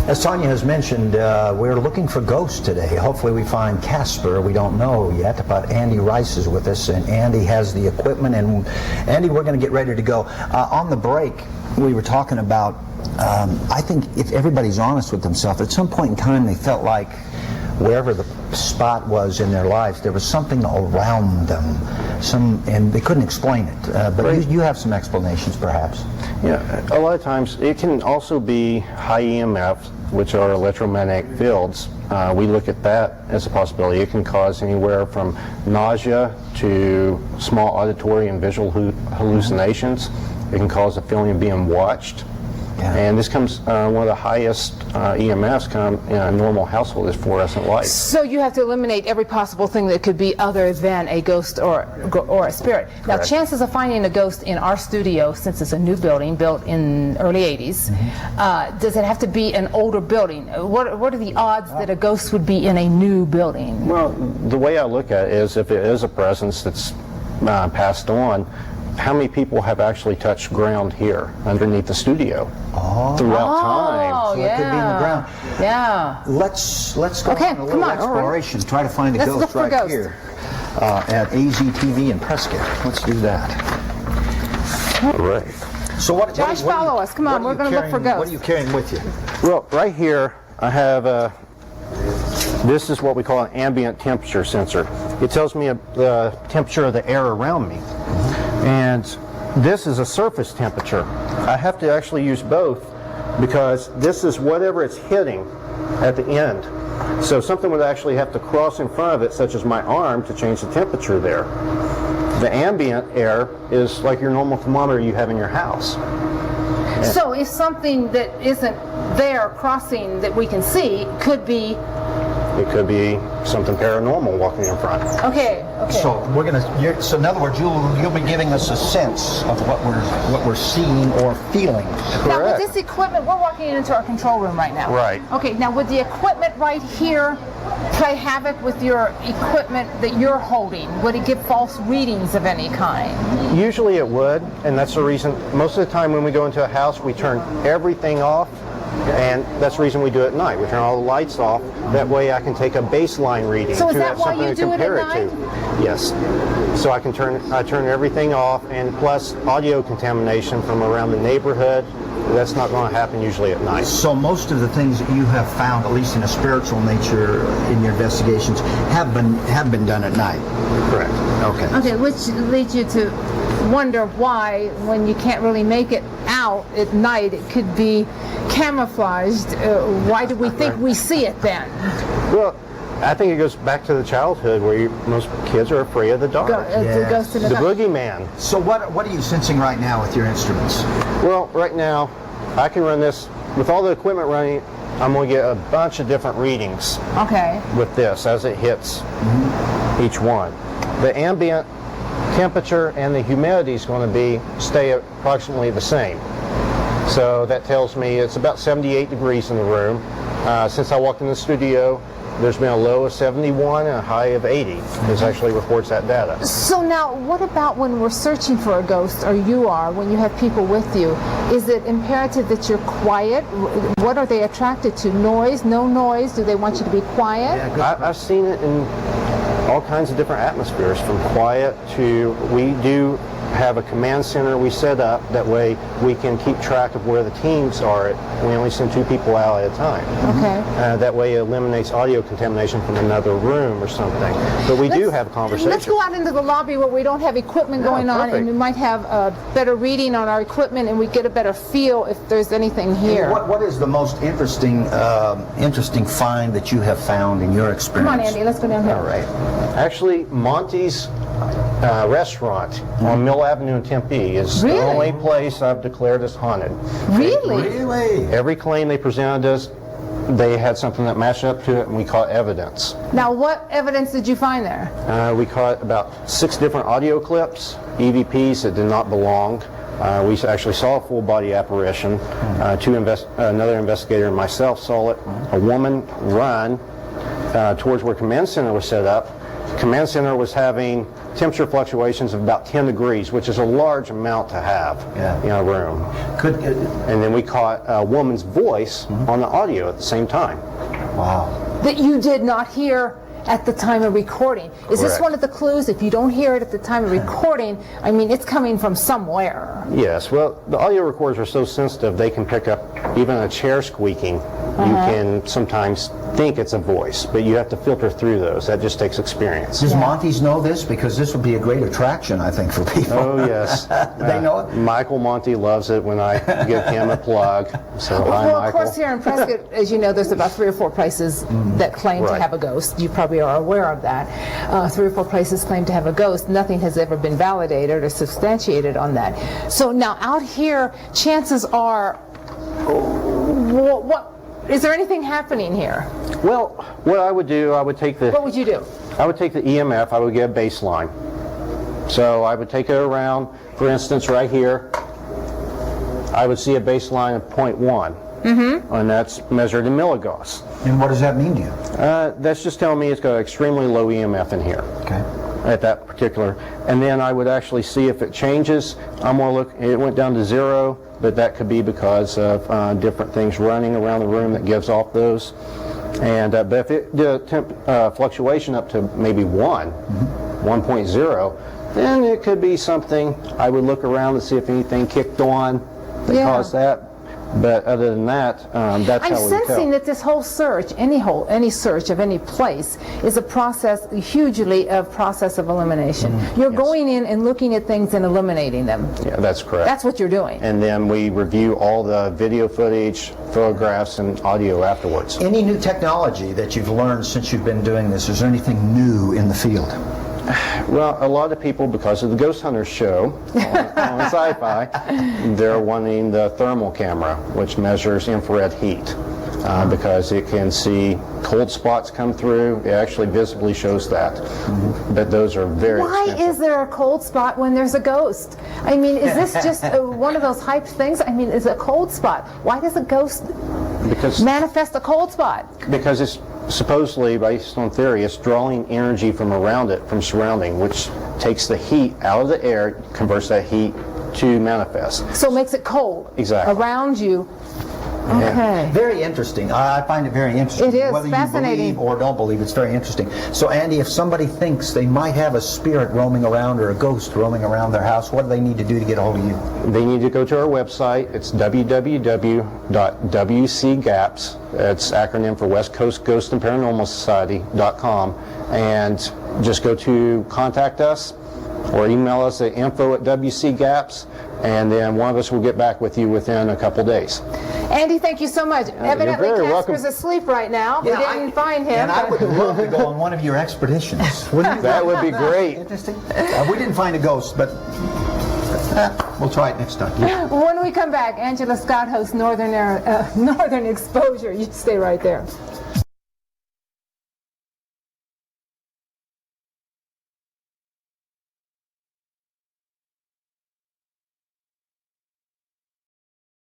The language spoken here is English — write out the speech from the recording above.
As Tanya has mentioned, we're looking for ghosts today. Hopefully we find Casper. We don't know yet, but Andy Rice is with us, and Andy has the equipment. And Andy, we're going to get ready to go. On the break, we were talking about, I think if everybody's honest with themselves, at some point in time they felt like wherever the spot was in their lives, there was something around them, and they couldn't explain it. But right. you have some explanations, perhaps. Yeah, a lot of times it can also be high EMF, which are electromagnetic fields. We look at that as a possibility. It can cause anywhere from nausea to small auditory and visual hallucinations. It can cause a feeling of being watched. Yeah. And this comes, one of the highest EMFs come in a normal household is fluorescent light. So you have to eliminate every possible thing that could be other than a ghost or a spirit. Correct. Now, chances of finding a ghost in our studio, since it's a new building built in early 80s, does it have to be an older building? What are the odds that a ghost would be in a new building? Well, the way I look at it is if it is a presence that's passed on, how many people have actually touched ground here underneath the studio throughout time? So it could be in the ground. Yeah. Let's go on a little exploration. Try to find a ghost right here at AZTV in Prescott. Let's do that. All right. So what? Josh, follow us. Come on, we're going to look for ghosts. What are you carrying with you? Well, right here I have this is what we call an ambient temperature sensor. It tells me the temperature of the air around me. And this is a surface temperature. I have to actually use both because this is whatever it's hitting at the end. So something would actually have to cross in front of it, such as my arm, to change the temperature there. The ambient air is like your normal thermometer you have in your house. So if something that isn't there crossing that we can see could be... It could be something paranormal walking in front. Okay. So we're gonna. So in other words, you'll be giving us a sense of what we're seeing or feeling. Correct. Now with this equipment, we're walking into our control room right now. Right. Okay. Now would the equipment right here play havoc with your equipment that you're holding? Would it give false readings of any kind? Usually it would, and that's the reason. Most of the time when we go into a house, we turn everything off. And that's the reason we do it at night. We turn all the lights off. That way I can take a baseline reading to have why something you to do compare it at it to. Yes. So I turn everything off, and plus audio contamination from around the neighborhood. That's not going to happen usually at night. So most of the things that you have found, at least in a spiritual nature in your investigations, have been done at night. Correct. Okay, which leads you to wonder why, when you can't really make it out at night, it could be camouflaged. Why do we think we see it then? Well, I think it goes back to the childhood where most kids are afraid of the dark. The boogeyman. So what are you sensing right now with your instruments? Well, right now I can run this with all the equipment running. I'm going to get a bunch of different readings. Okay. With this as it hits each one. The ambient temperature and the humidity is going to stay approximately the same. So that tells me it's about 78 degrees in the room. Since I walked in the studio, there's been a low of 71 and a high of 80. This actually reports that data. So now, what about when we're searching for a ghost, or when you have people with you? Is it imperative that you're quiet? What are they attracted to? Noise? No noise? Do they want you to be quiet? Yeah, I've seen it in all kinds of different atmospheres, from quiet to, we do have a command center we set up. That way we can keep track of where the teams are. We only send 2 people out at a time. Okay. That way it eliminates audio contamination from another room or something. But we do have a conversation. Let's go out into the lobby where we don't have equipment going on, and we might have a better reading on our equipment, and we get a better feel if there's anything here. What is the most interesting find that you have found in your experience? Come on, Andy, let's go down here. All right. Actually, Monty's restaurant on Mill Avenue in Tempe is the only place I've declared as haunted. Really? Every claim they presented us, they had something that matched up to it, and we caught evidence. Now, what evidence did you find there? We caught about 6 different audio clips, EVPs that did not belong. We actually saw a full-body apparition. Another investigator and myself saw it. A woman run towards where Command Center was set up, command center was having temperature fluctuations of about 10 degrees, which is a large amount to have in a room. And then we caught a woman's voice on the audio at the same time. Wow. That you did not hear at the time of recording. Is this Correct. one of the clues? If you don't hear it at the time of recording, I mean, it's coming from somewhere. Yes, well, the audio recorders are so sensitive they can pick up even a chair squeaking. You can sometimes think it's a voice, but you have to filter through those. That just takes experience. Does Monty's know this? Because this would be a great attraction, I think, for people. Oh, yes. They know it? Michael Monty loves it when I give him a plug. So, hi, Well, of Michael. course, here in Prescott, as you know, there's about 3 or 4 places that claim to Right. have a ghost. You probably are aware of that. 3 or 4 places claim to have a ghost. Nothing has ever been validated or substantiated on that. So now out here, chances are, what is there anything happening here? Well, what I would do, I would take the What would you do? I would take the EMF, I would get a baseline. So I would take it around, for instance, right here, I would see a baseline of 0.1, and that's measured in milligauss. And what does that mean to you? That's just telling me it's got extremely low EMF in here. Okay. At that particular, and then I would actually see if it changes. I'm going to look, it went down to 0, but that could be because of different things running around the room that gives off those. And but if it did a temp fluctuation up to maybe 1.0, then it could be something. I would look around and see if anything kicked on that caused that. But other than that, that's I'm how we sensing tell. that this whole search, any search of any place, is a process, hugely a process of elimination. You're going in and looking at things and eliminating them. Yeah, that's correct. That's what you're doing. And then we review all the video footage, photographs, and audio afterwards. Any new technology that you've learned since you've been doing this? Is there anything new in the field? Well, a lot of people, because of the Ghost Hunters show on Sci-Fi, they're wanting the thermal camera, which measures infrared heat, because it can see cold spots come through. It actually visibly shows that. But those are very Why expensive. is there a cold spot when there's a ghost? I mean, is this just one of those hyped things? I mean, is a cold spot? Why does a ghost manifest a cold spot? Because it's supposedly, based on theory, it's drawing energy from around it, from surrounding, which takes the heat out of the air, converts that heat to manifest. So it makes it cold. Exactly. Around you. Okay. Very interesting. I find it very interesting. It is Whether fascinating. you believe or don't believe, it's very interesting. So, Andy, if somebody thinks they might have a spirit roaming around or a ghost roaming around their house, what do they need to do to get a hold of you? They need to go to our website. It's www.WCGAPS. It's acronym for West Coast Ghost and Paranormal Society.com. And just go to contact us or email us at info@WCGAPS, and then one of us will get back with you within a couple days. Andy, thank you so much. Evidently, very Casper's welcome. asleep right now. We didn't find him. And I would love to go on one of your expeditions. Wouldn't you? That would be great. Interesting. We didn't find a ghost, but we'll try it next time. When we come back, Angela Scott hosts Northern Exposure. You stay right there.